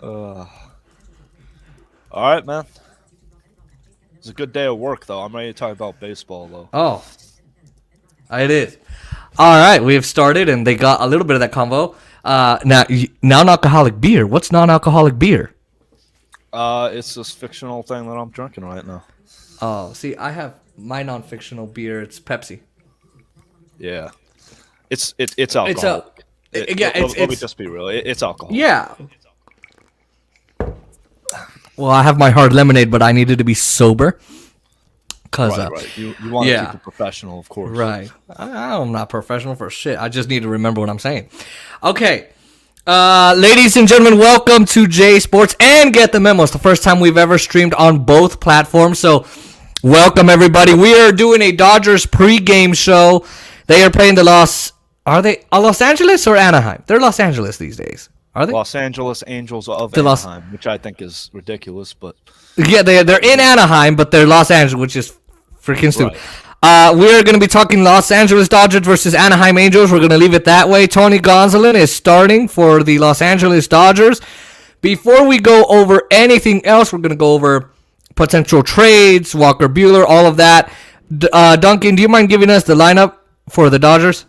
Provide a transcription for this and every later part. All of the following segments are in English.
All right, man. It's a good day of work, though. I'm ready to talk about baseball, though. Oh, it is. All right, we have started, and they got a little bit of that convo. Non-alcoholic beer. What's non-alcoholic beer? It's this fictional thing that I'm drinking right now. Oh, see, I have my non-fictional beer. It's Pepsi. Yeah, it's alcoholic. Let me just be real. It's alcohol. Yeah. Well, I have my hard lemonade, but I needed to be sober. Right. You want to keep it professional, of course. Right. I'm not professional for shit. I just need to remember what I'm saying. Okay. Ladies and gentlemen, welcome to J Sports and Get the Memo. It's the first time we've ever streamed on both platforms, so welcome, everybody. We are doing a Dodgers pregame show. They are playing Are they Los Angeles or Anaheim? They're Los Angeles these days. Are they? Los Angeles Angels of Anaheim, which I think is ridiculous, but... Yeah, they're in Anaheim, but they're Los Angeles, which is freaking stupid. Right. We're going to be talking Los Angeles Dodgers versus Anaheim Angels. We're going to leave it that way. Tony Gonsolin is starting for the Los Angeles Dodgers. Before we go over anything else, we're going to go over potential trades, Walker Beuhler, all of that. Duncan, do you mind giving us the lineup for the Dodgers?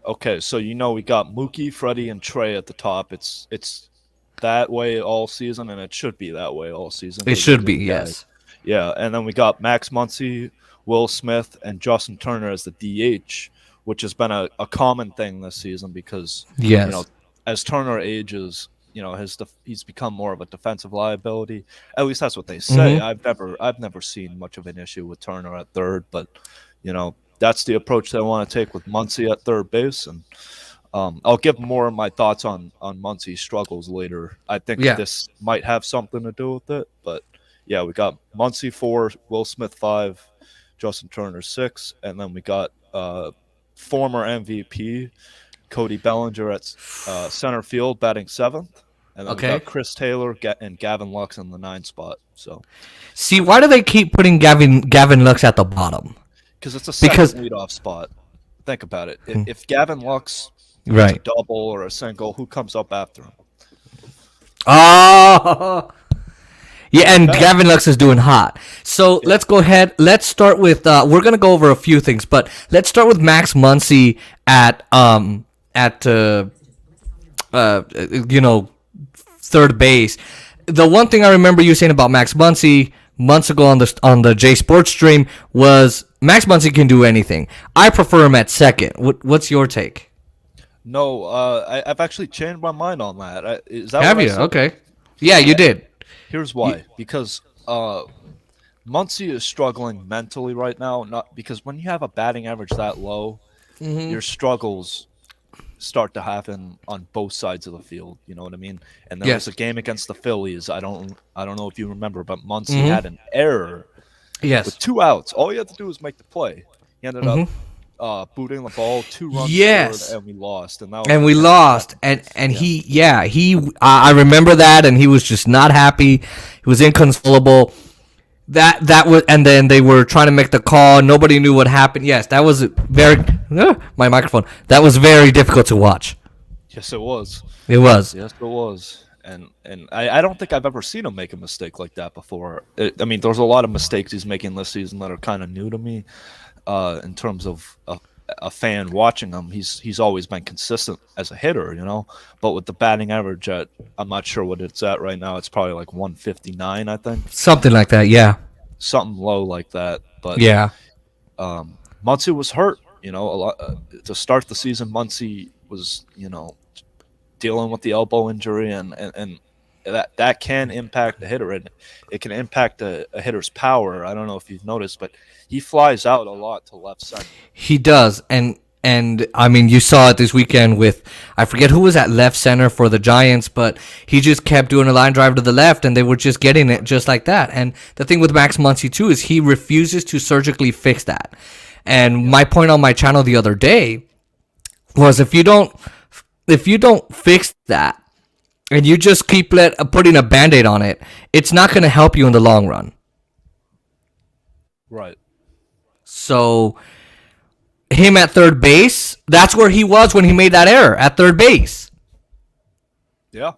Okay, so we got Mookie, Freddie, and Trey at the top. It's that way all season, and it should be that way all season. It should be, yes. Yeah, and then we got Max Muncy, Will Smith, and Justin Turner as the DH, which has been a common thing this season because as Turner ages, he's become more of a defensive liability. At least that's what they say. Mm-hmm. I've never seen much of an issue with Turner at third, but that's the approach they want to take with Muncy at third base, and I'll give more of my thoughts on Muncy's struggles later. I think this might have something to do with it, but yeah, we got Muncy 4, Will Smith 5, Justin Turner 6, and then we got former MVP Cody Bellinger at center field batting 7th, and then we got Chris Taylor and Gavin Lux in the 9 spot. So, see, why do they keep putting Gavin Lux at the bottom? Because it's a second leadoff spot. Think about it. If Gavin Lux gets a double or a single, who comes up after him? Oh, yeah, and Gavin Lux is doing hot. So let's go ahead. Let's start with. We're gonna go over a few things, but let's start with Max Muncy at third base. The one thing I remember you saying about Max Muncy months ago on the J Sports stream was Max Muncy can do anything. I prefer him at second. What's your take? No, I've actually changed my mind on that. Is that have you? Okay. Yeah, you did. Here's why. Because Muncy is struggling mentally right now. Not because when you have a batting average that low, your struggles start to happen on both sides of the field. You know what I mean? And there was a game against the Phillies. I don't know if you remember, but Muncy had an error. Yes. With 2 outs, all you had to do was make the play. He ended up booting the ball 2 runs forward, and we lost. I remember that, and he was just not happy. He was inconsolable. That was, and then they were trying to make the call. Nobody knew what happened. Yes, that was my microphone. That was very difficult to watch. Yes, it was. It was. Yes, it was. And I don't think I've ever seen him make a mistake like that before. There's a lot of mistakes he's making this season that are kind of new to me. In terms of a fan watching him, he's always been consistent as a hitter, But with the batting average I'm not sure what it's at right now. It's probably like 159, I think. Something like that, yeah. Something low like that. But yeah, Muncy was hurt. To start the season, Muncy was dealing with the elbow injury, and that can impact the hitter, and it can impact a hitter's power. I don't know if you've noticed, but he flies out a lot to left center. He does, and you saw it this weekend with, I forget who was at left center for the Giants, but he just kept doing a line drive to the left, and they were just getting it just like that. And the thing with Max Muncy too is he refuses to surgically fix that. And my point on my channel the other day was if you don't fix that, and you just keep putting a Band-Aid on it, it's not going to help you in the long run. Right. So, him at third base, that's where he was when he made that error, at third base. Yeah.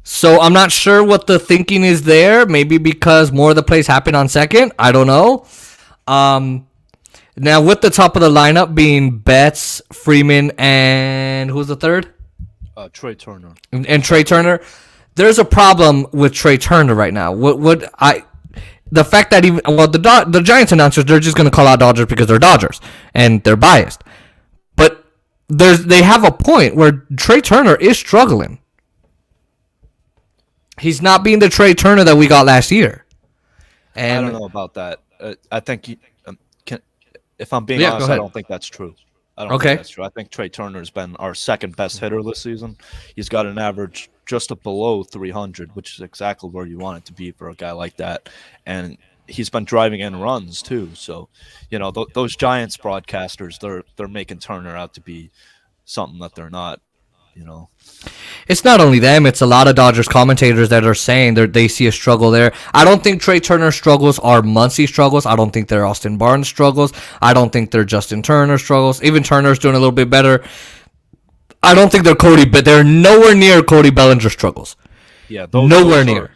So I'm not sure what the thinking is there. Maybe because more of the plays happen on second. I don't know. Now with the top of the lineup being Betts, Freeman, and who's the third? Trey Turner. And Trey Turner. There's a problem with Trey Turner right now. The fact that even the Giants announcers, they're just gonna call out Dodgers because they're Dodgers and they're biased. But they have a point where Trey Turner is struggling. He's not being the Trey Turner that we got last year. And I don't know about that. I think if I'm being honest, I don't think that's true. I don't think that's true. I think Trey Turner's been our second best hitter this season. He's got an average just below 300, which is exactly where you want it to be for a guy like that. And he's been driving in runs too. So, those Giants broadcasters, they're making Turner out to be something that they're not. It's not only them, it's a lot of Dodgers commentators that are saying they see a struggle there. I don't think Trey Turner's struggles are Muncy struggles. I don't think they're Austin Barnes struggles. I don't think they're Justin Turner struggles. Even Turner's doing a little bit better. I don't think they're but they're nowhere near Cody Bellinger struggles. Yeah, nowhere near.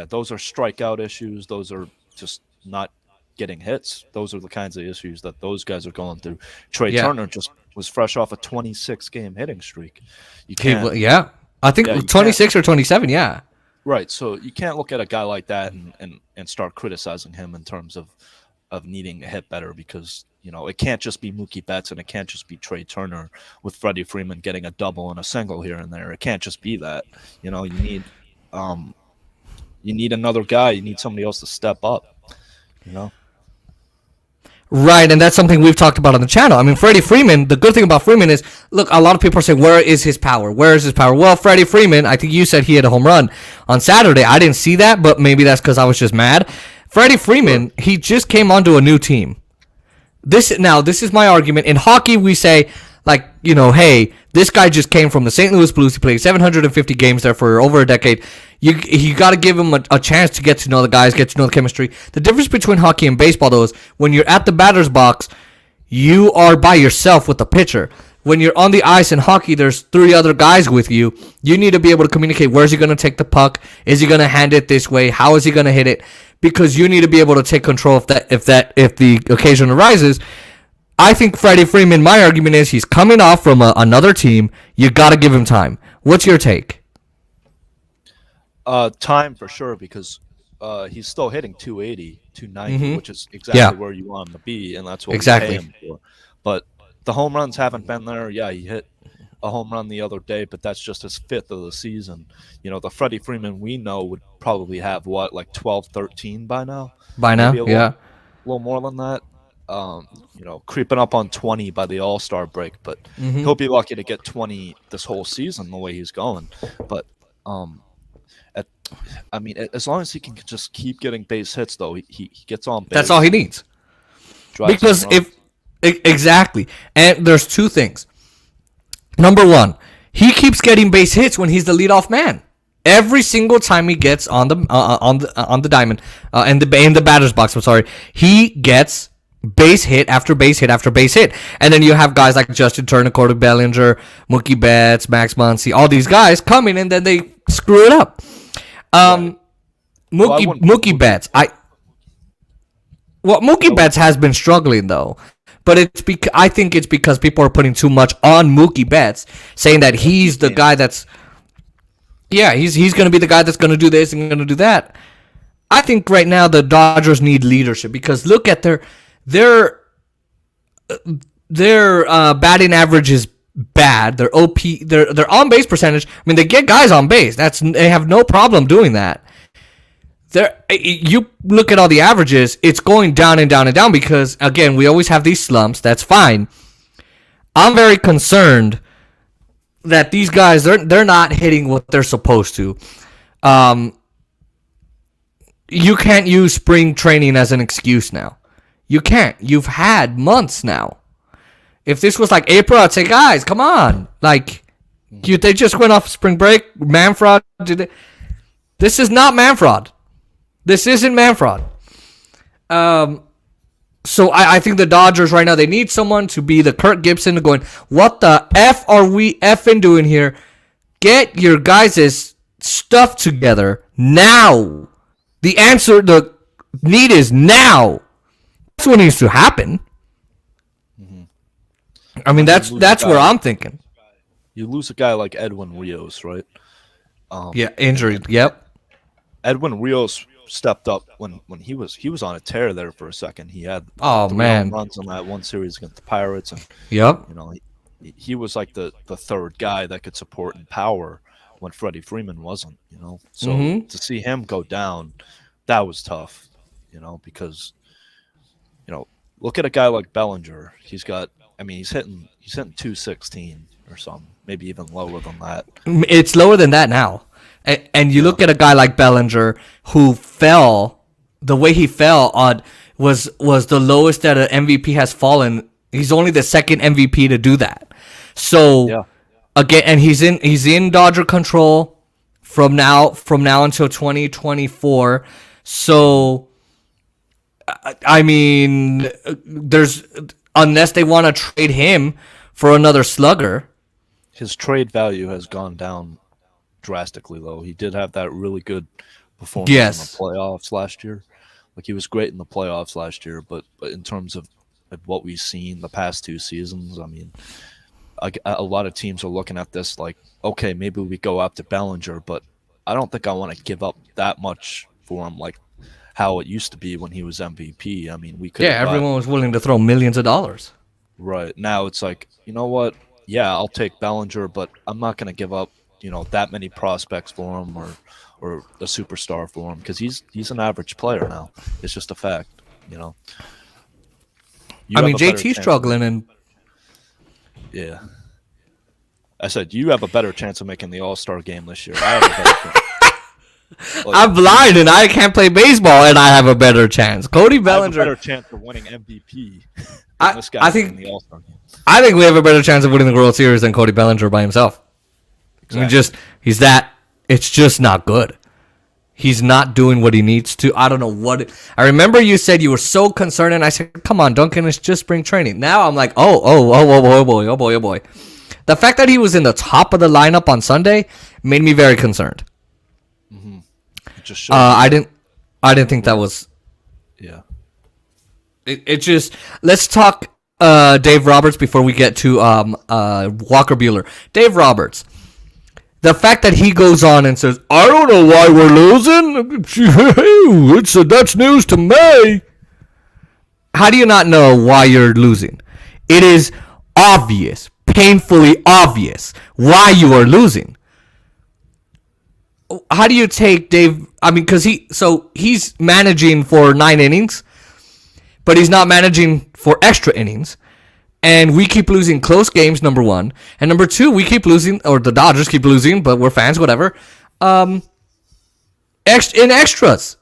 Those are strikeout issues. Those are just not getting hits. Those are the kinds of issues that those guys are going through. Trey Turner just was fresh off a 26-game hitting streak. You can't. I think 26 or 27. Yeah. Right. So you can't look at a guy like that and start criticizing him in terms of needing to hit better because it can't just be Mookie Betts and it can't just be Trey Turner with Freddie Freeman getting a double and a single here and there. It can't just be that. You need another guy. You need somebody else to step up. Right, and that's something we've talked about on the channel. I mean, Freddie Freeman, the good thing about Freeman is, look, a lot of people are saying, where is his power? Where is his power? Well, Freddie Freeman, I think you said he had a home run on Saturday. I didn't see that, but maybe that's because I was just mad. Freddie Freeman, he just came onto a new team. This is my argument. In hockey, we say, hey, this guy just came from the St. Louis Blues. He played 750 games there for over a decade. You got to give him a chance to get to know the guys, get to know the chemistry. The difference between hockey and baseball, though, is when you're at the batter's box, you are by yourself with the pitcher. When you're on the ice in hockey, there's 3 other guys with you. You need to be able to communicate. Where's he going to take the puck? Is he going to hand it this way? How is he going to hit it? Because you need to be able to take control if the occasion arises. I think Freddie Freeman, my argument is he's coming off from another team. You got to give him time. What's your take? Time for sure, because he's still hitting 280, 290, which is exactly where you want him to be, and that's what we pay him for. But the home runs haven't been there. Yeah, he hit a home run the other day, but that's just his 5th of the season. The Freddie Freeman we know would probably have, 12, 13 by now? A little more than that. Creeping up on 20 by the All-Star break, but he'll be lucky to get 20 this whole season the way he's going. But as long as he can just keep getting base hits, though, he gets on base. That's all he needs. Because exactly, and there's 2 things. Number 1, he keeps getting base hits when he's the leadoff man. Every single time he gets on the diamond in the batter's box, he gets base hit after base hit after base hit. And then you have guys like Justin Turner, Cody Bellinger, Mookie Betts, Max Muncy, all these guys come in and then they screw it up. Mookie Betts, Mookie Betts has been struggling though. But I think it's because people are putting too much on Mookie Betts, saying that he's the guy that's he's going to be the guy that's going to do this and going to do that. I think right now the Dodgers need leadership because look at their batting average is bad. Their OP, their on base percentage. I mean, they get guys on base. They have no problem doing that. You look at all the averages, it's going down and down and down because again, we always have these slumps. That's fine. I'm very concerned that these guys they're not hitting what they're supposed to. You can't use spring training as an excuse now. You can't. You've had months now. If this was like April, I'd say, guys, come on. They just went off spring break. Manfred did it. This is not Manfred. This isn't Manfred. So I think the Dodgers right now, they need someone to be the Kirk Gibson going, what the F are we effing doing here? get your guys' stuff together now. The need is now. That's what needs to happen. Mm-hmm. I mean, that's where I'm thinking. You lose a guy like Edwin Rios, right? Yeah, injury. Yep. Edwin Rios stepped up when he was on a tear there for a second. He had 3 home runs in that one series against the Pirates, and yep. He was like the third guy that could support and power when Freddie Freeman wasn't. So to see him go down, that was tough. Because look at a guy like Bellinger. He's hitting 216 or something, maybe even lower than that. It's lower than that now. And you look at a guy like Bellinger who fell, the way he fell was the lowest that an MVP has fallen. He's only the second MVP to do that. So again, and he's in Dodger control from now until 2024. So I mean, unless they want to trade him for another slugger. His trade value has gone down drastically, though. He did have that really good performance in the playoffs last year. Like, he was great in the playoffs last year, but in terms of what we've seen the past 2 seasons, I mean, a lot of teams are looking at this like, okay, maybe we go after Bellinger, but I don't think I want to give up that much for him, like how it used to be when he was MVP. I mean, we could. Yeah, everyone was willing to throw millions of dollars. Right. Now it's like, you know what? Yeah, I'll take Bellinger, but I'm not going to give up, that many prospects for him or a superstar for him, because he's an average player now. It's just a fact, I mean, JT's struggling, and yeah. I said you have a better chance of making the All-Star game this year. I have a better chance. Like, I'm blind and I can't play baseball, and I have a better chance. Cody Bellinger. I have a better chance of winning MVP. This guy in the All-Star game. I think we have a better chance of winning the World Series than Cody Bellinger by himself. Exactly. It's just not good. He's not doing what he needs to. I don't know what. I remember you said you were so concerned, and I said, come on, Duncan, it's just spring training. Now I'm like, oh boy. The fact that he was in the top of the lineup on Sunday made me very concerned. Mm-hmm. I didn't think that was. Yeah. It just. Let's talk Dave Roberts before we get to Walker Bueller. Dave Roberts. The fact that he goes on and says, I don't know why we're losing. That's news to me. How do you not know why you're losing? It is obvious, painfully obvious, why you are losing. How do you take Dave? I mean, because he's managing for 9 innings, but he's not managing for extra innings. And we keep losing close games, number one. And number two, we keep losing, or the Dodgers keep losing, but we're fans, whatever. In extras.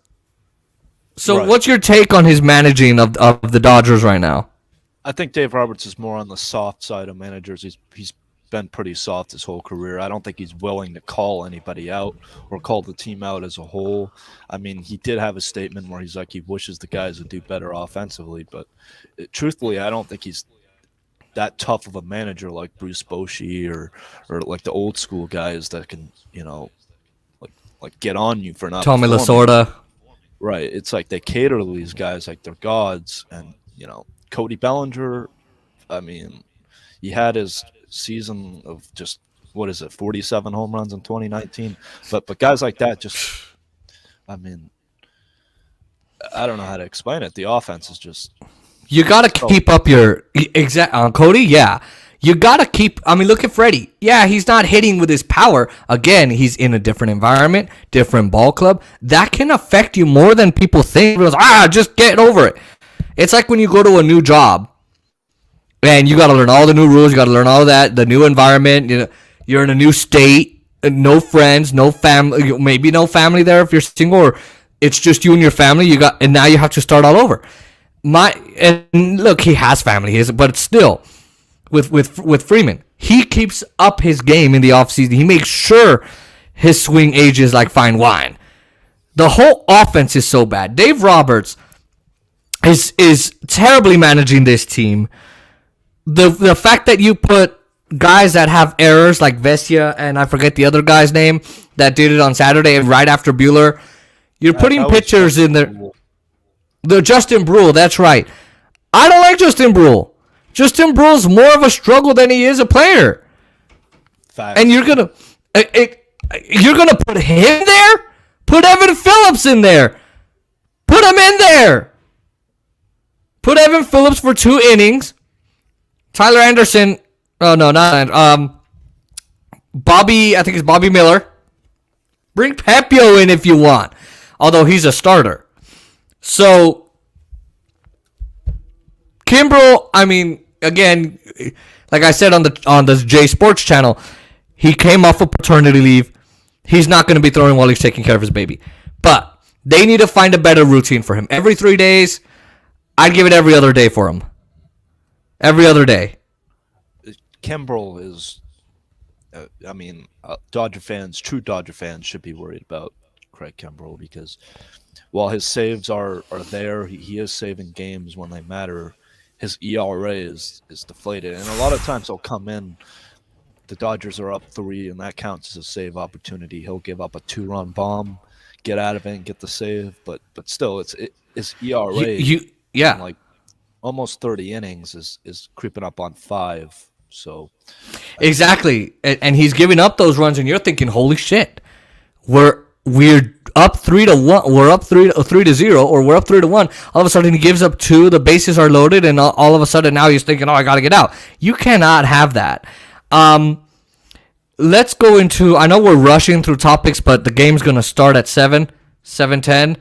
So right. What's your take on his managing of the Dodgers right now? I think Dave Roberts is more on the soft side of managers. He's been pretty soft his whole career. I don't think he's willing to call anybody out or call the team out as a whole. I mean, he did have a statement where he's like he wishes the guys would do better offensively, but truthfully, I don't think he's that tough of a manager like Bruce Bochy or like the old school guys that can, like get on you for not Tommy performing. Lasorda. Right. It's like they cater to these guys like they're gods. And, Cody Bellinger, I mean, he had his season of just, 47 home runs in 2019. But guys like that just, I mean, I don't know how to explain it. The offense is just... You got to keep up your Cody. Yeah, you got to keep. I mean, look at Freddie. Yeah, he's not hitting with his power. Again, he's in a different environment, different ball club. That can affect you more than people think. Just get over it. It's like when you go to a new job and you got to learn all the new rules. You got to learn all that, the new environment. You're in a new state, no friends, no family, maybe no family there if you're single, or it's just you and your family. And now you have to start all over. And look, he has family, but still, with Freeman, he keeps up his game in the offseason. He makes sure his swing ages like fine wine. The whole offense is so bad. Dave Roberts is terribly managing this team. The fact that you put guys that have errors like Vesia and I forget the other guy's name that did it on Saturday right after Beuhler. You're putting pitchers in there. The Justin Brule, that's right. I don't like Justin Brule. Justin Brule's more of a struggle than he is a player. Facts. And you're gonna put him there? Put Evan Phillips in there. Put him in there. Put Evan Phillips for 2 innings. Tyler Anderson. Oh no, not Bobby. I think it's Bobby Miller. Bring Pepio in if you want, although he's a starter. So Kimbrel, I mean, again, like I said on the J Sports channel, he came off of paternity leave. He's not going to be throwing while he's taking care of his baby. But they need to find a better routine for him. Every 3 days, I'd give it every other day for him. Every other day. Kimbrel is, true Dodger fans should be worried about Craig Kimbrel because while his saves are there, he is saving games when they matter. His ERA is deflated, and a lot of times he'll come in. The Dodgers are up 3, and that counts as a save opportunity. He'll give up a 2-run bomb, get out of it, and get the save. But still, his ERA, like almost 30 innings, is creeping up on 5. So exactly, and he's giving up those runs, and you're thinking, holy shit, we're up 3-1, we're up 3-0, or we're up 3-1. All of a sudden, he gives up 2. The bases are loaded, and all of a sudden now he's thinking, oh, I gotta get out. You cannot have that. Let's go into. I know we're rushing through topics, but the game's gonna start at 7:10.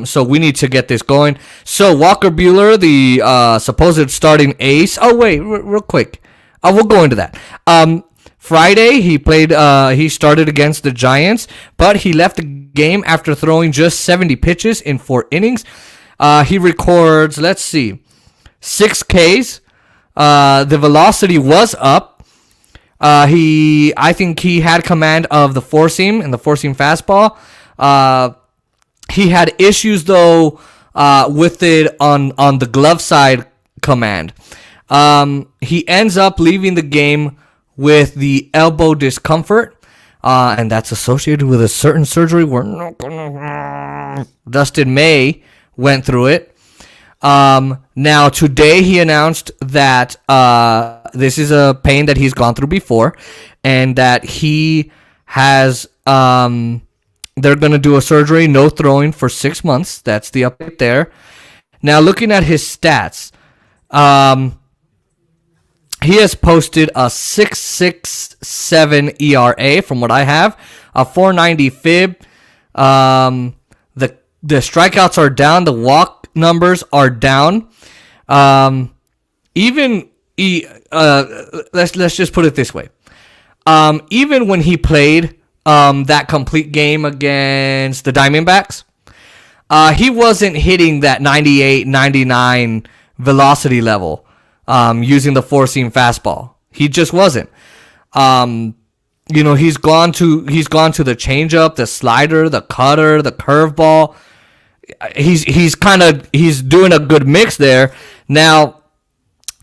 So we need to get this going. So Walker Bueller, the supposed starting ace. Oh wait, real quick. We'll go into that. Friday, he played. He started against the Giants, but he left the game after throwing just 70 pitches in 4 innings. He records, let's see, 6 Ks. The velocity was up. I think he had command of the four seam and the four seam fastball. He had issues though with it on the glove side command. He ends up leaving the game with the elbow discomfort, and that's associated with a certain surgery we're not gonna. Dustin May went through it. Now today he announced that this is a pain that he's gone through before, and that he has they're gonna do a surgery, no throwing for 6 months. That's the update there. Now looking at his stats, he has posted a 6.67 ERA from what I have, a 4.90 FIB. The strikeouts are down, the walk numbers are down. Let's just put it this way. Even when he played that complete game against the Diamondbacks, he wasn't hitting that 98, 99 velocity level. Using the four seam fastball, he just wasn't. He's gone to the changeup, the slider, the cutter, the curveball. He's doing a good mix there. Now,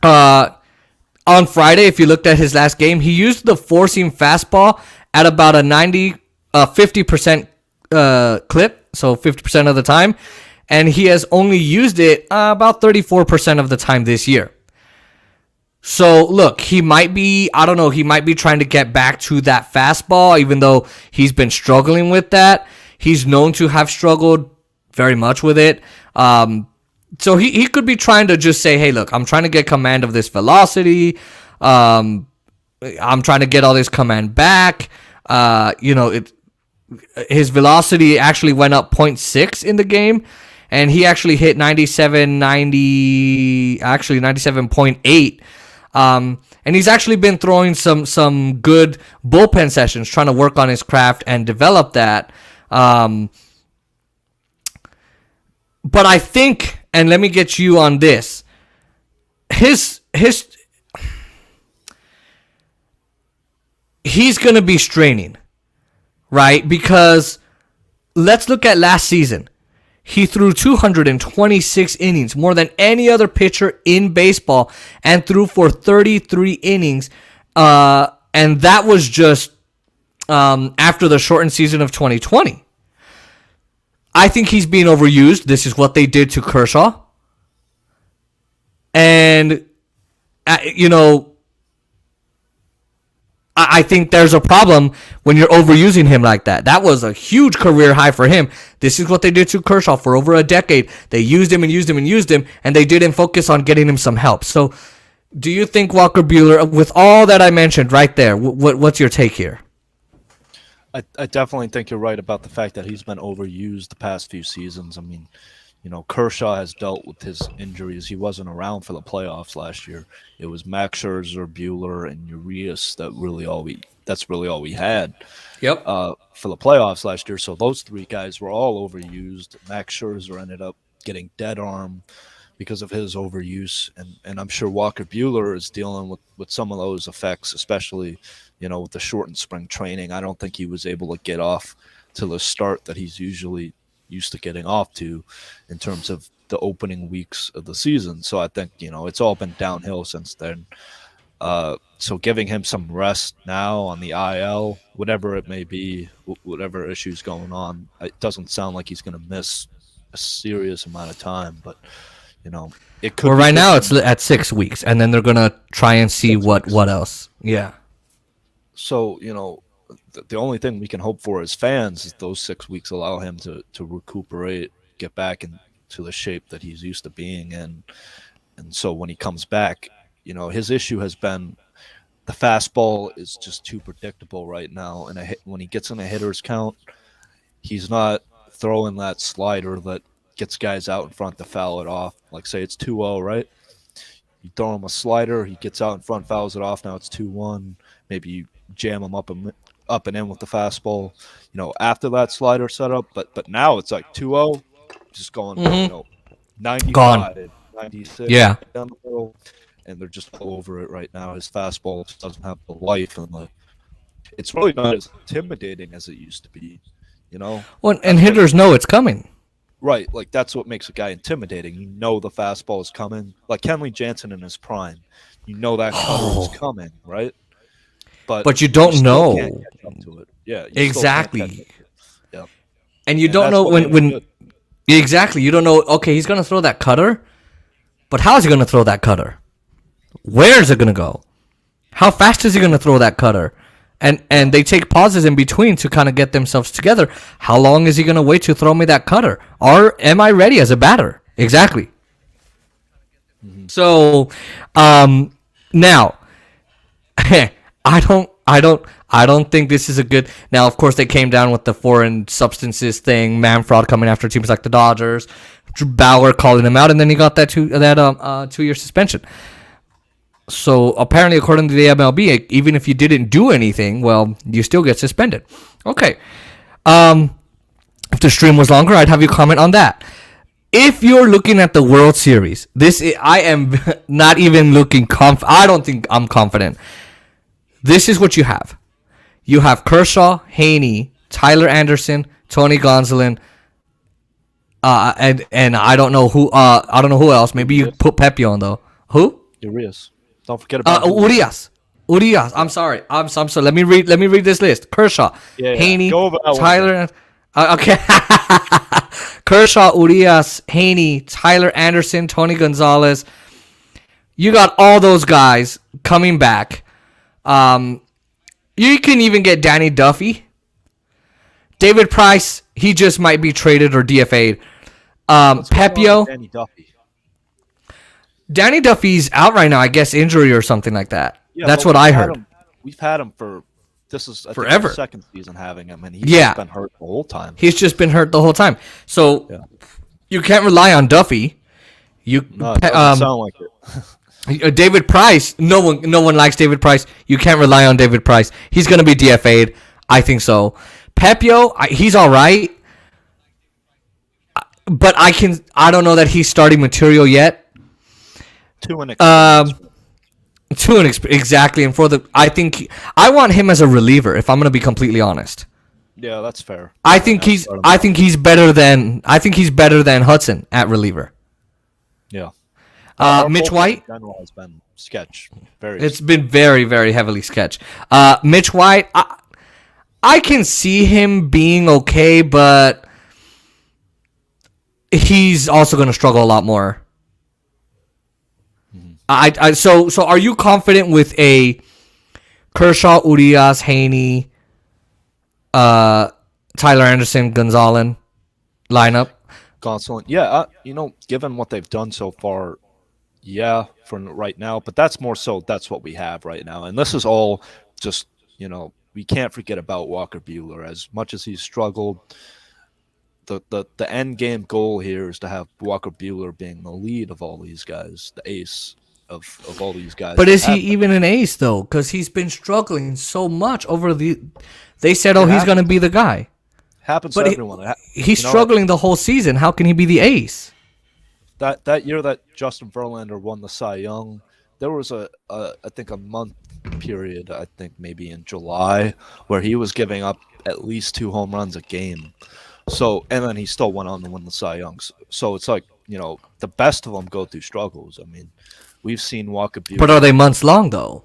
on Friday, if you looked at his last game, he used the four seam fastball at about a 50% clip, so 50% of the time, and he has only used it about 34% of the time this year. So, look, he might be trying to get back to that fastball, even though he's been struggling with that. He's known to have struggled very much with it. So he could be trying to just say, hey, look, I'm trying to get command of this velocity. I'm trying to get all this command back. His velocity actually went up 0.6 in the game, and he actually hit 97.8. And he's actually been throwing some good bullpen sessions, trying to work on his craft and develop that. But I think, and let me get you on this, he's going to be straining, right? Because let's look at last season. He threw 226 innings, more than any other pitcher in baseball, and threw for 33 innings And that was just after the shortened season of 2020. I think he's being overused. This is what they did to Kershaw. And, I think there's a problem when you're overusing him like that. That was a huge career high for him. This is what they did to Kershaw for over a decade. They used him and used him and used him, and they didn't focus on getting him some help. So do you think Walker Bueller, with all that I mentioned right there, what's your take here? I definitely think you're right about the fact that he's been overused the past few seasons. I mean, Kershaw has dealt with his injuries. He wasn't around for the playoffs last year. It was Max Scherzer, Beuhler, and Rios that's really all we had. Yep. For the playoffs last year. So those three guys were all overused. Max Scherzer ended up getting dead arm because of his overuse, and I'm sure Walker Bueller is dealing with some of those effects, especially with the shortened spring training. I don't think he was able to get off to the start that he's usually used to getting off to in terms of the opening weeks of the season. So I think, it's all been downhill since then. So giving him some rest now on the IL, whatever it may be, whatever issues going on, it doesn't sound like he's going to miss a serious amount of time, but it could. Well, right now it's at 6 weeks, and then they're going to try and see what else. Yeah. So, the only thing we can hope for as fans is those 6 weeks allow him to recuperate, get back into the shape that he's used to being in. And so when he comes back, his issue has been the fastball is just too predictable right now. And when he gets in a hitter's count, he's not throwing that slider that gets guys out in front to foul it off. Like, say it's 2-0, right? You throw him a slider, he gets out in front, fouls it off. Now it's 2-1. Maybe you jam him up and in with the fastball, after that slider setup. But now it's like 2-0, just going, 95, gone. 96, yeah, down the middle, and they're just all over it right now. His fastball just doesn't have the life, and it's really not as intimidating as it used to be, Well, and hitters know it's coming. Right, like that's what makes a guy intimidating. The fastball is coming. Like Kenley Jansen in his prime, that cutter is coming, right? But you don't know. Can't catch up to it. Yeah, exactly. Yeah, and you don't know when exactly. You don't know. Okay, he's gonna throw that cutter, but how is he gonna throw that cutter? Where is it gonna go? How fast is he gonna throw that cutter? And they take pauses in between to kind of get themselves together. How long is he gonna wait to throw me that cutter? Or am I ready as a batter? Exactly. Mm-hmm. So, now. I don't think this is a good. Now, of course, they came down with the foreign substances thing, man fraud coming after teams like the Dodgers, Bauer calling him out, and then he got that 2-year suspension. So apparently, according to the MLB, even if you didn't do anything, well, you still get suspended. Okay. If the stream was longer, I'd have you comment on that. If you're looking at the World Series, I am not even looking I don't think I'm confident. This is what you have. You have Kershaw, Haney, Tyler Anderson, Tony Gonsolin, and I don't know who. I don't know who else. Maybe you put Pepe on though. Who? Urias. Don't forget about Urias. I'm sorry. I'm sorry. Let me read this list. Kershaw, Haney, Tyler. Okay. Kershaw, Urias, Haney, Tyler Anderson, Tony Gonzalez. You got all those guys coming back. You can even get Danny Duffy. David Price, he just might be traded or DFA'd. Pepio. Danny Duffy's out right now, I guess injury or something like that. Yeah, that's what I heard. We've had him for forever. The second season having him, and he's just been hurt the whole time. He's just been hurt the whole time. So you can't rely on Duffy. It doesn't sound like it. David Price, no one likes David Price. You can't rely on David Price. He's going to be DFA'd. I think so. Pepio, he's all right. But I don't know that he's starting material yet. Exactly. And I want him as a reliever, if I'm going to be completely honest. Yeah, that's fair. I think he's better than Hudson at reliever. Yeah. Mitch White. General has been sketch. Very. It's been very, very heavily sketch. Mitch White, I can see him being okay, but he's also going to struggle a lot more. So are you confident with a Kershaw, Urias, Haney, Tyler Anderson, Gonzalez lineup? Gonsolin. Yeah, given what they've done so far, yeah, for right now. But that's more so that's what we have right now. And this is all just, we can't forget about Walker Bueller. As much as he's struggled, the end game goal here is to have Walker Bueller being the lead of all these guys, the ace of all these guys. But is he even an ace, though? Because he's been struggling so much over the... They said, he's going to be the guy. Happens to everyone. He's struggling the whole season. How can he be the ace? That year that Justin Verlander won the Cy Young, there was I think a month period, I think maybe in July, where he was giving up at least 2 home runs a game. So, and then he still went on to win the Cy Youngs. So it's like, the best of them go through struggles. I mean, we've seen Walker Bueller. But are they months long, though?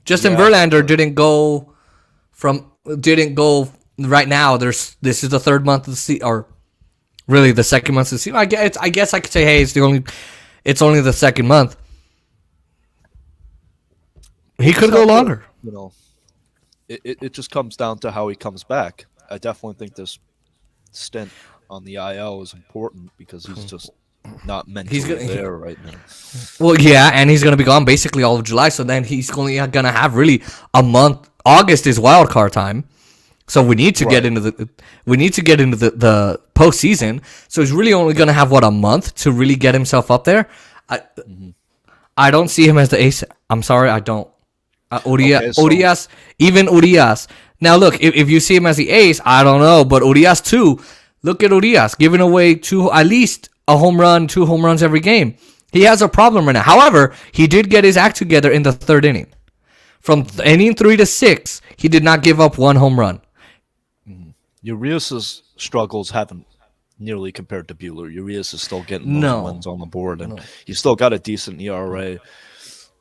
Justin Verlander didn't go right now. This is the 3rd month of the season, or really the 2nd month of the season. I guess I could say, hey, it's only the 2nd month. He could go longer. It just comes down to how he comes back. I definitely think this stint on the IL is important because he's just not mentally there right now. Well, yeah, and he's going to be gone basically all of July, so then he's only going to have really a month. August is wild card time. So we need to get into the postseason. So he's really only going to have a month to really get himself up there. I don't see him as the ace. I'm sorry, I don't. Urias, even Urias. Now look, if you see him as the ace, I don't know, but Urias too. Look at Urias giving away at least a home run, 2 home runs every game. He has a problem right now. However, he did get his act together in the 3rd inning. From inning 3 to 6, he did not give up 1 home run. Urias' struggles haven't nearly compared to Bueller. Urias is still getting those wins on the board, and he's still got a decent ERA.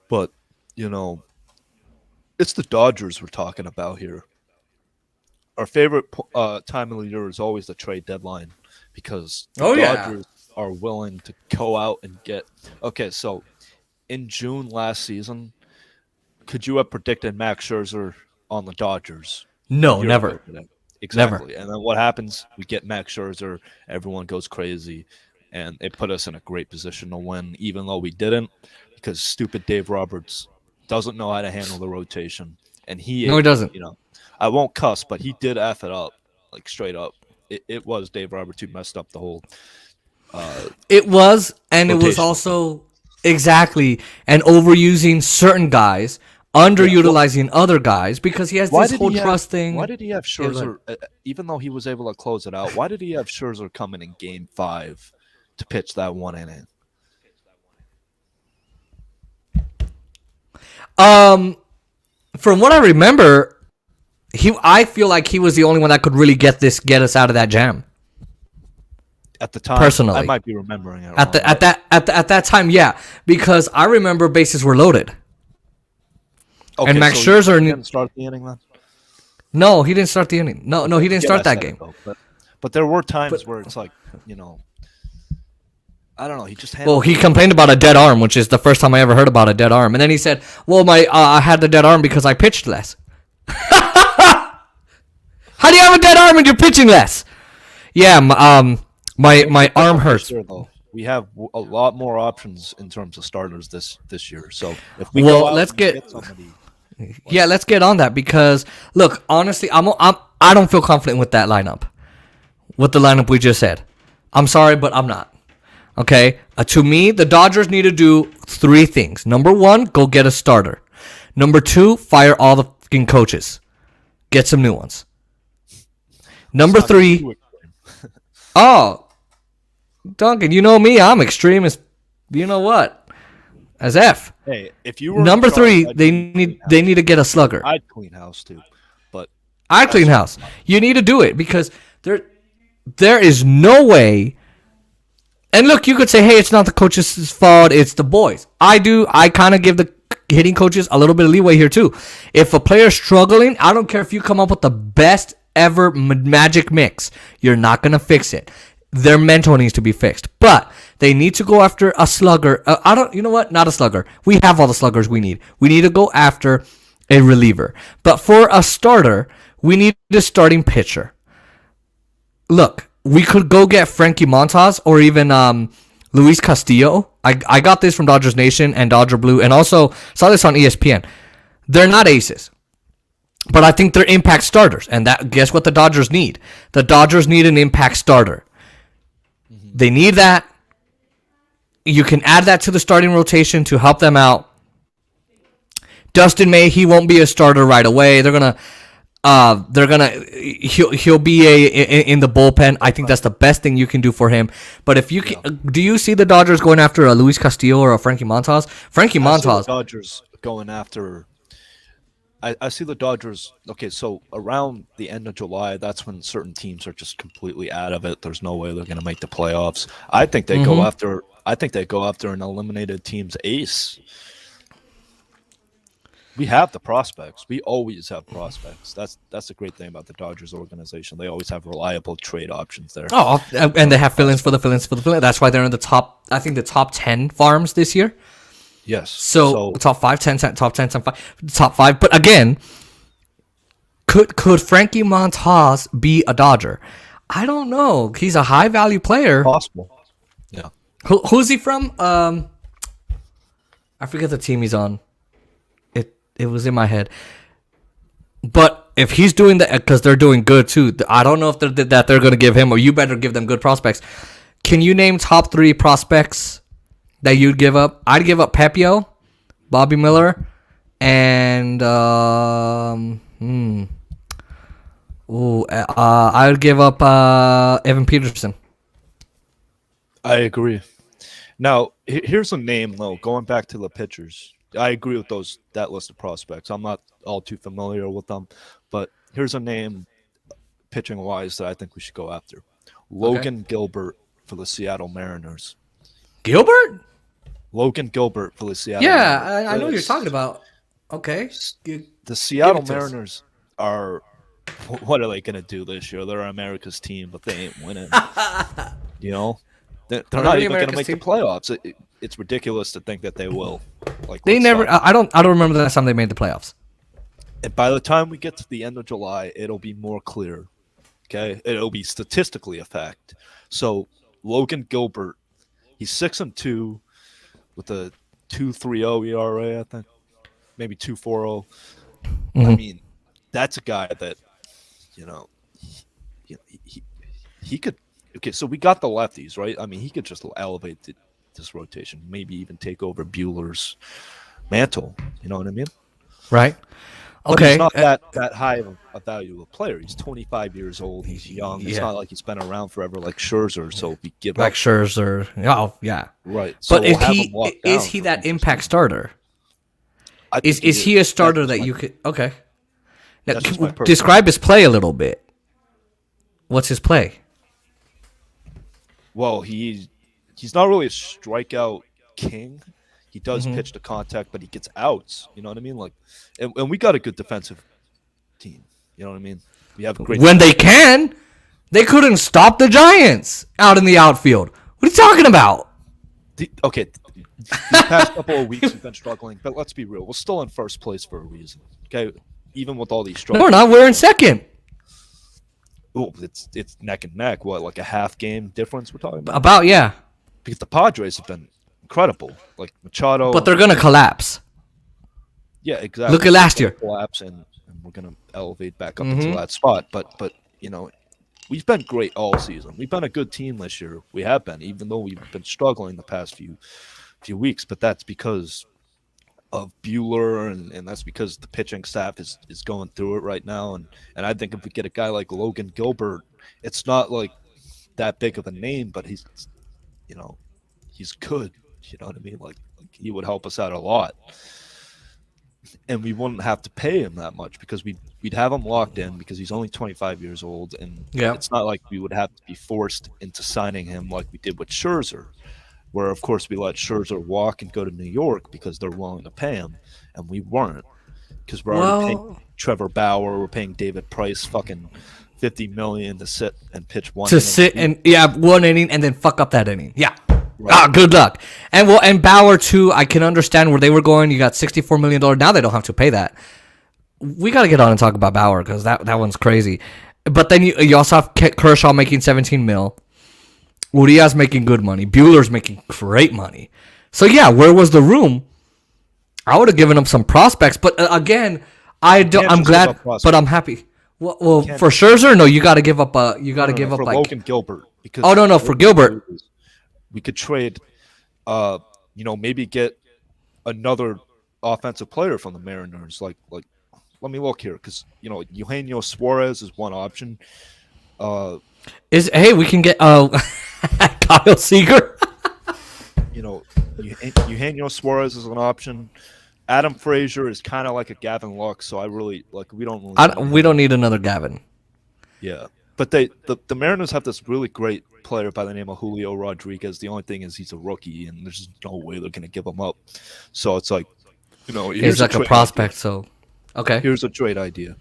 But, it's the Dodgers we're talking about here. Our favorite time of the year is always the trade deadline because the Dodgers are willing to go out and get... Okay, so in June last season, could you have predicted Max Scherzer on the Dodgers? No, never. Exactly. Never. And then what happens? We get Max Scherzer, everyone goes crazy, and it put us in a great position to win, even though we didn't, because stupid Dave Roberts doesn't know how to handle the rotation. And he doesn't. I won't cuss, but he did F it up, like straight up. It was Dave Roberts who messed up the whole it was, and rotation. It was also exactly, and overusing certain guys, underutilizing other guys, because he has this whole trust thing. Why did he have Scherzer, even though he was able to close it out, why did he have Scherzer coming in Game 5 to pitch that 1 inning? From what I remember, I feel like he was the only one that could really get us out of that jam. At the time, personally, I might be remembering it. At that time, yeah, because I remember bases were loaded. Okay, and Max so Scherzer didn't start the inning then? No, he didn't start the inning. No, he didn't start that game. But there were times where it's like, I don't know. He just he complained about a dead arm, which is the first time I ever heard about a dead arm. And then he said, "Well, I had the dead arm because I pitched less." How do you have a dead arm and you're pitching less? Yeah, my arm hurts. We have a lot more options in terms of starters this year. So if we let's get somebody. Yeah, let's get on that because look, honestly, I don't feel confident with that lineup, with the lineup we just said. I'm sorry, but I'm not. Okay, to me, the Dodgers need to do 3 things. Number 1, go get a starter. Number 2, fire all the fucking coaches, get some new ones. Number 3, Duncan, you know me, I'm extreme as you know what, as F. Hey, if you were number 3, they need to get a slugger. I'd clean house too, but I'd clean house. You need to do it because there is no way. And look, you could say, hey, it's not the coach's fault, it's the boys. I kind of give the hitting coaches a little bit of leeway here too. If a player's struggling, I don't care if you come up with the best ever magic mix, you're not going to fix it. Their mental needs to be fixed. But they need to go after a slugger. You know what? Not a slugger. We have all the sluggers we need. We need to go after a reliever. But for a starter, we need a starting pitcher. Look, we could go get Frankie Montas or even Luis Castillo. I got this from Dodgers Nation and Dodger Blue, and also saw this on ESPN. They're not aces, but I think they're impact starters. And that, guess what the Dodgers need? The Dodgers need an impact starter. They need that. You can add that to the starting rotation to help them out. Dustin May, he won't be a starter right away. He'll be in the bullpen. I think that's the best thing you can do for him. But if you can, do you see the Dodgers going after a Luis Castillo or a Frankie Montas? Frankie Montas. I see the Dodgers going after. I see the Dodgers. Okay, so around the end of July, that's when certain teams are just completely out of it. There's no way they're going to make the playoffs. I think they go after. I think they go after an eliminated team's ace. We have the prospects. We always have prospects. That's the great thing about the Dodgers organization. They always have reliable trade options there. Oh, and they have fill-ins for the fill-ins for the fill-ins. That's why they're in the top. I think the top 10 farms this year. Yes. So top 5, 10, top 10, top 5. But again, could Frankie Montas be a Dodger? I don't know. He's a high value player. Possible. Yeah. Who's he from? I forget the team he's on. It was in my head. But if he's doing that, because they're doing good too, I don't know if they're going to give him, or you better give them good prospects. Can you name top 3 prospects that you'd give up? I'd give up Pepio, Bobby Miller, and I would give up Evan Peterson. I agree. Now, here's a name though. Going back to the pitchers, I agree with that list of prospects. I'm not all too familiar with them, but here's a name, pitching wise, that I think we should go after. Logan Gilbert for the Seattle Mariners. Gilbert? Logan Gilbert for the Seattle Yeah, Mariners. I know what you're talking about. Okay. The Seattle Mariners are, what are they going to do this year? They're America's team, but they ain't winning. You know? They're not even going to make the playoffs. It's ridiculous to think that they will. They never. I don't remember the last time they made the playoffs. And by the time we get to the end of July, it'll be more clear. Okay, it'll be statistically a fact. So Logan Gilbert, he's 6-2 with a 2.30 ERA, I think, maybe 2.40. I mean, that's a guy that, he could. Okay, so we got the lefties, right? I mean, he could just elevate this rotation, maybe even take over Bueller's mantle. You know what I mean? Right. But Okay. he's not that high of a value of a player. He's 25 years old. He's young. It's not like he's been around forever like Scherzer. So if we give like up, Scherzer. Oh, yeah. Right. So But is he that impact starter? Is he a starter that you could? Okay. Now, describe his play a little bit. What's his play? Well, he's not really a strikeout king. He does pitch to contact, but he gets outs. You know what I mean? Like, and we got a good defensive team. You know what I mean? We have great. When they can, they couldn't stop the Giants out in the outfield. What are you talking about? Okay, these past couple of weeks we've been struggling, but let's be real. We're still in first place for a reason. Okay, even with all these struggles. No, we're not. We're in second. Oh, it's neck and neck. What, like a half game difference we're talking about? About, yeah. Because the Padres have been incredible. Like Machado. But they're going to collapse. Yeah, exactly. Look at last year. Collapse, and we're going to elevate back up into that spot. But we've been great all season. We've been a good team this year. We have been, even though we've been struggling the past few weeks. But that's because of Beuhler, and that's because the pitching staff is going through it right now. And I think if we get a guy like Logan Gilbert, it's not like that big of a name, but he's good. You know what I mean? Like he would help us out a lot. and we wouldn't have to pay him that much because we'd have him locked in because he's only 25 years old, and it's not like we would have to be forced into signing him like we did with Scherzer, where of course we let Scherzer walk and go to New York because they're willing to pay him, and we weren't because we're already paying Trevor Bauer, we're paying David Price fucking $50 million to sit and pitch one. One inning and then fuck up that inning. Yeah. Right. Good luck. And Bauer too. I can understand where they were going. You got $64 million. Now they don't have to pay that. We got to get on and talk about Bauer because that one's crazy. But then you also have Kershaw making 17 mil. Urias making good money. Bueller's making great money. So yeah, where was the room? I would have given him some prospects, but again, I'm glad, but I'm happy. Well, for Scherzer, no, you got to give up. Give up like Logan Gilbert. Because for Gilbert, we could trade. Maybe get another offensive player from the Mariners. Like, let me look here because Eugenio Suarez is one option. We can get Kyle Seager. Eugenio Suarez is an option. Adam Frazier is kind of like a Gavin Lux, so I really like. We don't need another Gavin. Yeah, but the Mariners have this really great player by the name of Julio Rodriguez. The only thing is he's a rookie, and there's no way they're gonna give him up. So it's like, he's like a prospect. Idea. So, okay, here's a trade idea.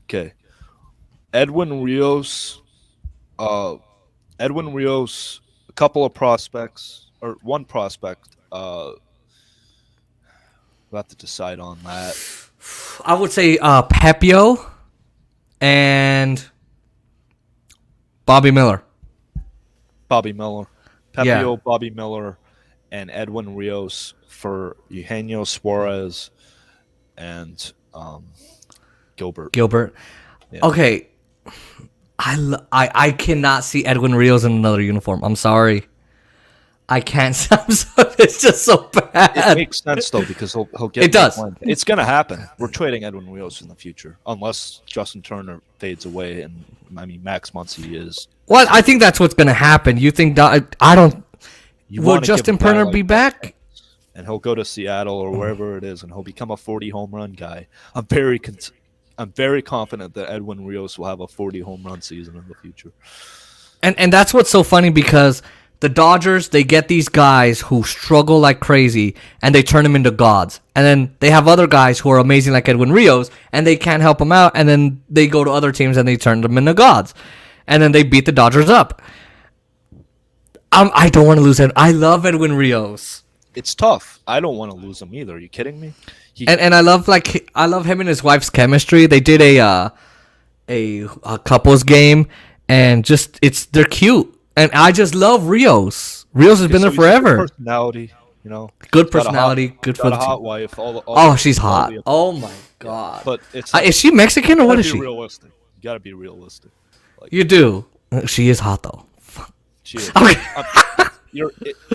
Okay, Edwin Rios, a couple of prospects or one prospect. We'll have to decide on that. I would say Pepio and Bobby Miller. Pepio, Bobby Miller, and Edwin Rios for Eugenio Suarez and Gilbert. Yeah. Okay. I cannot see Edwin Rios in another uniform. I'm sorry. I can't. It's just so bad. It makes sense though because he'll get. It does. It's gonna happen. We're trading Edwin Rios in the future unless Justin Turner fades away, and Max Muncy is. Well, I think that's what's gonna happen. You think I don't? Will Justin Turner be back? And he'll go to Seattle or wherever it is, and he'll become a 40 home run guy. I'm very confident that Edwin Rios will have a 40 home run season in the future. And that's what's so funny because. The Dodgers, they get these guys who struggle like crazy, and they turn them into gods. And then they have other guys who are amazing like Edwin Rios, and they can't help them out, and then they go to other teams and they turn them into gods. And then they beat the Dodgers up. I don't want to lose him. I love Edwin Rios. It's tough. I don't want to lose him either. Are you kidding me? And I love him and his wife's chemistry. They did a couples game, and they're cute. And I just love Rios. Rios has been there forever. Personality, Good personality. Good for the hot wife. All she's hot. Oh my god. But it's is she Mexican or what is she? Realistic. You gotta be realistic. You do. She is hot though. She is. Okay.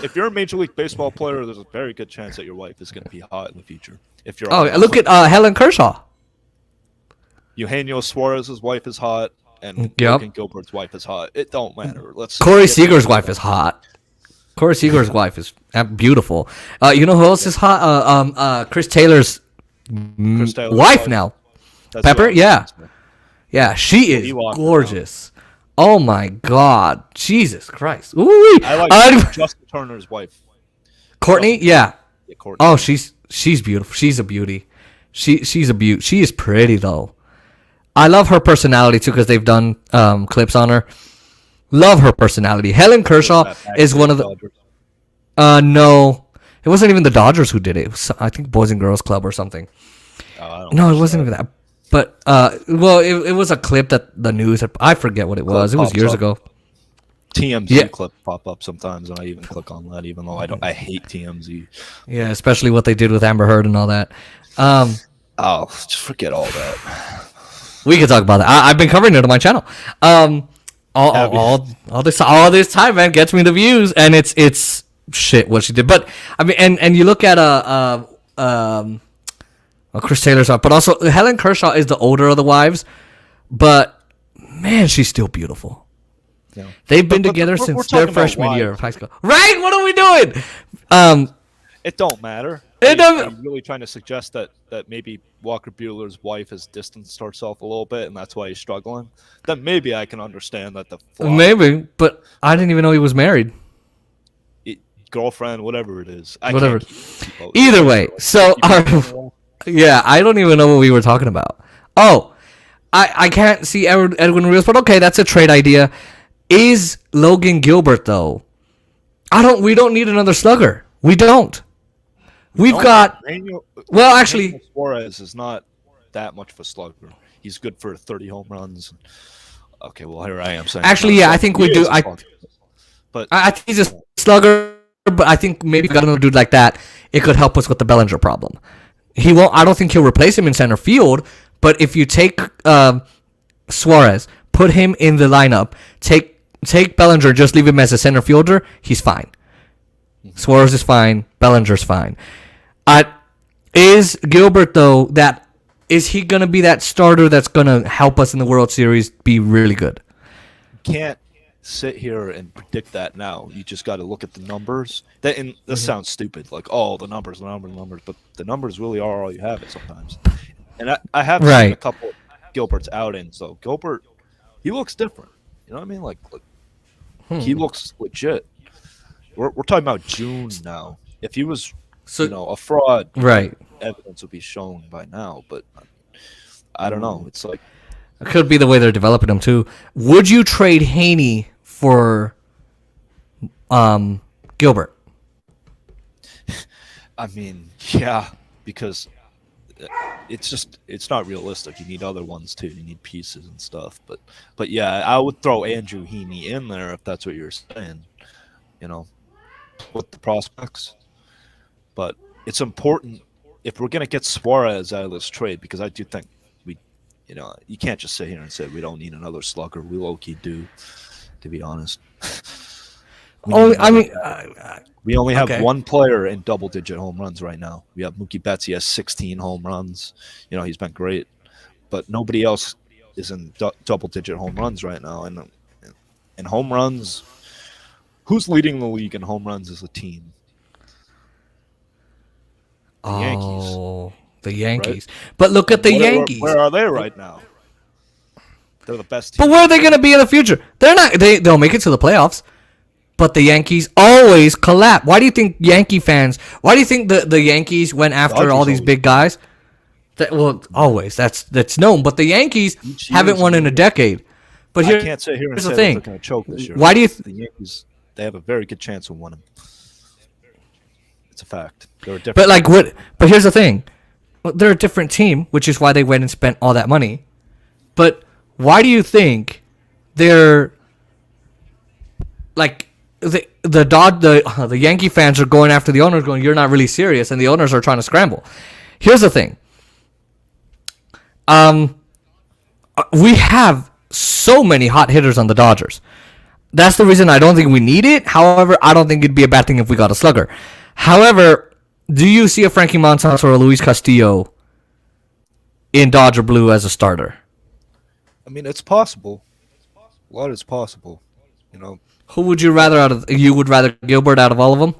If you're a Major League Baseball player, there's a very good chance that your wife is gonna be hot in the future. If you're look at Helen Kershaw. Eugenio Suarez's wife is hot. And Logan Gilbert's wife is hot. It don't matter. Corey Seager's wife is hot. Corey Seager's wife is beautiful. You know who else is hot? Chris Taylor's wife now. That's Pepper? Yeah. Yeah, she is gorgeous. Oh my God. Jesus Christ. Ooh. I like Justin Turner's wife. Courtney? Yeah. Courtney. Oh, she's beautiful. She's a beauty. She's a beauty. She is pretty though. I love her personality too because they've done clips on her. Love her personality. Helen Kershaw is one of the. No, it wasn't even the Dodgers who did it. It was, I think Boys and Girls Club or something. No, it wasn't even that. But it was a clip that the news. I forget what it was. It was years ago. TMZ clip pop up sometimes, and I even click on that, even though I hate TMZ. Yeah, especially what they did with Amber Heard and all that. Just forget all that. We can talk about that. I've been covering it on my channel. All this time, man, gets me the views, and it's shit what she did. But I mean, and you look at Chris Taylor's wife, but also Helen Kershaw is the older of the wives, but man, she's still beautiful. Yeah. They've been together since their freshman year of high school. Right? What are we doing? It don't matter. Are you really trying to suggest that maybe Walker Bueller's wife has distanced herself a little bit, and that's why he's struggling? Then maybe I can understand that the flop, Maybe, but I didn't even know he was married. Girlfriend, whatever it is. Whatever. Keep Either way, so yeah, I don't even know what we were talking about. Oh, I can't see Edwin Rios, but okay, that's a trade idea. Is Logan Gilbert though? We don't need another slugger. We don't. We've got. Well, actually, Suarez is not that much of a slugger. He's good for 30 home runs. Okay, well here I am saying. Actually, yeah, I think we do. I think he's a slugger, but I think maybe we got another dude like that. It could help us with the Bellinger problem. He won't. I don't think he'll replace him in center field. But if you take Suarez, put him in the lineup, take Bellinger, just leave him as a center fielder, he's fine. Suarez is fine. Bellinger's fine. Is Gilbert though is he gonna be that starter that's gonna help us in the World Series be really good? Can't sit here and predict that now. You just got to look at the numbers. This sounds stupid, like the numbers, but the numbers really are all you have at sometimes. And I have seen a couple of Gilbert's outings, so Gilbert, he looks different. You know what I mean? Like he looks legit. We're talking about June now. If he was, a fraud, right? Evidence would be shown by now. But I don't know. It's like it could be the way they're developing him too. Would you trade Haney for Gilbert? I mean, yeah, because it's not realistic. You need other ones too. You need pieces and stuff. But yeah, I would throw Andrew Heaney in there if that's what you're saying. With the prospects. But it's important if we're gonna get Suarez out of this trade, because I do think you can't just sit here and say we don't need another slugger. We low-key do, to be honest. We only have one player in double-digit home runs right now. We have Mookie Betts. He has 16 home runs. He's been great. But nobody else is in double-digit home runs right now. And home runs, who's leading the league in home runs as a team? The Yankees. The Yankees. Right? But look at the Yankees. Where are they right now? They're the best team. But where are they going to be in the future? They're not. They'll make it to the playoffs. But the Yankees always collapse. Why do you think Yankee fans? Why do you think the Yankees went after all these big guys? Always. That's known. But the Yankees haven't won in a decade. But I can't sit here and say they're going to choke this year. Why do you? The Yankees, they have a very good chance of winning. It's a fact. They're a different. But But here's the thing. They're a different team, which is why they went and spent all that money. But why do you think they're like the Yankee fans are going after the owners, going, "You're not really serious," and the owners are trying to scramble? Here's the thing. We have so many hot hitters on the Dodgers. That's the reason I don't think we need it. However, I don't think it'd be a bad thing if we got a slugger. However, do you see a Frankie Montas or a Luis Castillo in Dodger blue as a starter? I mean, it's possible. A lot is possible. Who would you rather you would rather Gilbert out of all of them?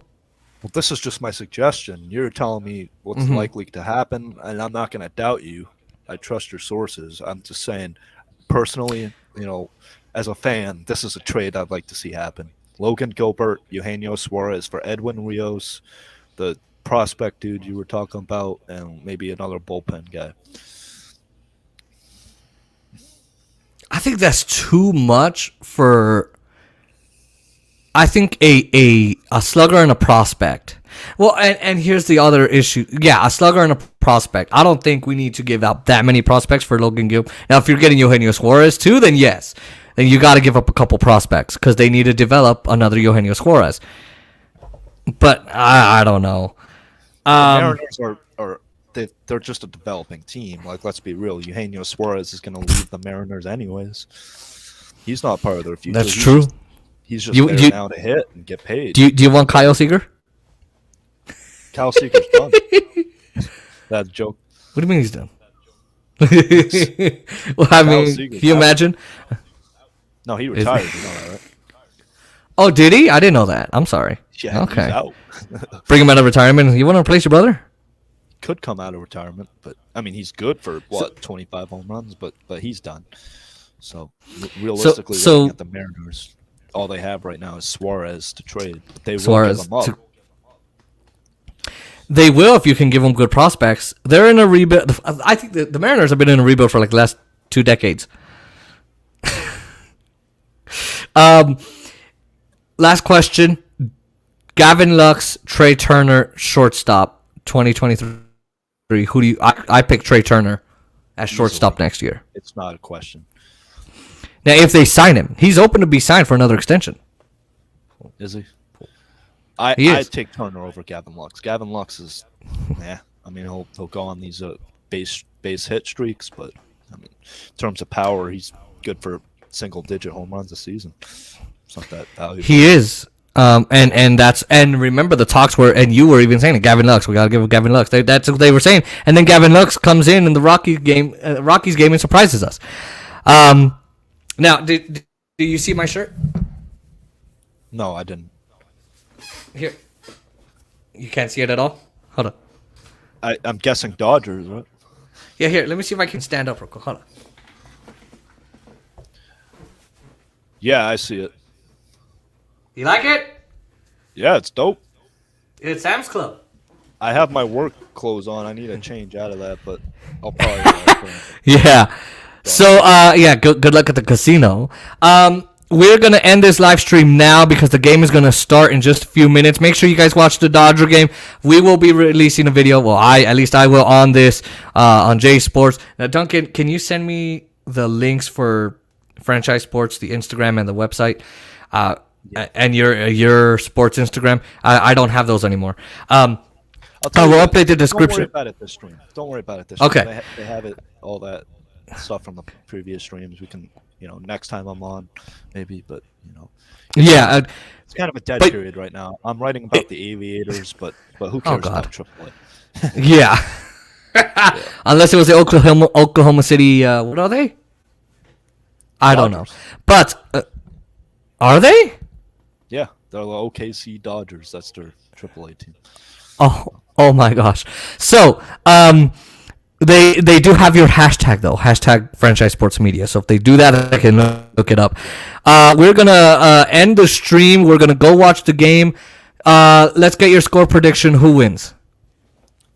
Well, this is just my suggestion. You're telling me what's likely to happen, and I'm not going to doubt you. I trust your sources. I'm just saying, personally, as a fan, this is a trade I'd like to see happen. Logan Gilbert, Eugenio Suarez for Edwin Rios, the prospect dude you were talking about, and maybe another bullpen guy. I think that's too much for. I think a slugger and a prospect. Well, and here's the other issue. Yeah, a slugger and a prospect. I don't think we need to give out that many prospects for Logan Gilbert. Now, if you're getting Eugenio Suarez too, then yes. Then you got to give up a couple prospects because they need to develop another Eugenio Suarez. But I don't know. Mariners they're just a developing team. Like, let's be real. Eugenio Suarez is going to leave the Mariners anyways. He's not part of their future. That's true. He's just there now to hit and get paid. Do you want Kyle Seager? Kyle Seager's done. That's a joke. What do you mean he's done? Well, I mean, can you imagine? No, he retired. You know that, right? Oh, did he? I didn't know that. I'm sorry. Yeah, okay. He's out. Bring him out of retirement. You want to replace your brother? could come out of retirement, but I mean he's good for 25 home runs, but he's done. So realistically, looking at the Mariners, all they have right now is Suarez to trade. But they will give him up. They will if you can give them good prospects. They're in a rebuild. I think the Mariners have been in a rebuild for like the last 2 decades. Last question. Gavin Lux, Trey Turner, shortstop, 2023. Who do you? I pick Trey Turner as shortstop next year. It's not a question. Now, if they sign him, he's open to be signed for another extension. Is he? I take Turner over Gavin Lux. Gavin Lux is, I mean, he'll go on these base hit streaks, but I mean, in terms of power, he's good for single-digit home runs a season. It's not that valuable. He is, and remember the talks were, and you were even saying it, Gavin Lux. We gotta give Gavin Lux. That's what they were saying, and then Gavin Lux comes in the Rockies game and surprises us. Now, do you see my shirt? No, I didn't. Here. You can't see it at all? Hold on. I'm guessing Dodgers, right? Yeah, here. Let me see if I can stand up real quick. Hold on. Yeah, I see it. You like it? Yeah, it's dope. It's Sam's Club. I have my work clothes on. I need to change out of that, but I'll probably... Yeah. So, good luck at the casino. We're going to end this live stream now because the game is going to start in just a few minutes. Make sure you guys watch the Dodger game. We will be releasing a video. Well, at least I will on this, on J Sports. Now, Duncan, can you send me the links for Franchise Sports, the Instagram and the website, and your sports Instagram? I don't have those anymore. I will update the description. Don't worry about it this stream. Okay. They have it, all that stuff from the previous streams. We can... next time I'm on, maybe, but, it's kind of a dead period right now. I'm writing about the Aviators, but who cares about AAA? Yeah. Unless it was the Oklahoma City, what are they? I don't know. But, are they? Yeah, they're the OKC Dodgers. That's their AAA team. Oh my gosh. So, They do have your hashtag though, hashtag Franchise Sports Media. So if they do that, I can look it up. We're gonna end the stream. We're gonna go watch the game. Let's get your score prediction. Who wins?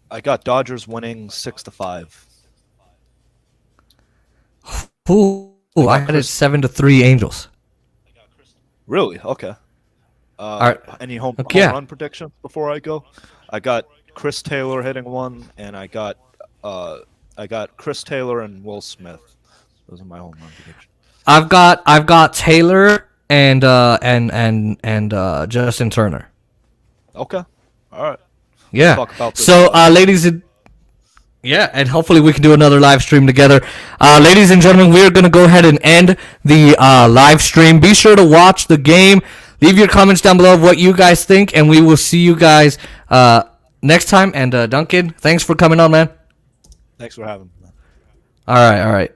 I got Dodgers winning 6-5. I had it 7-3 Angels. Really? Okay. Right. Any home run predictions before I go? I got Chris Taylor hitting one, and I got Chris Taylor and Will Smith. Those are my home run predictions. I've got Taylor and Justin Turner. Okay. All right. Yeah. Talk about this. So, ladies and and hopefully we can do another live stream together. Ladies and gentlemen, we are going to go ahead and end the live stream. Be sure to watch the game. Leave your comments down below of what you guys think, and we will see you guys next time. And Duncan, thanks for coming on, man. Thanks for having me. All right.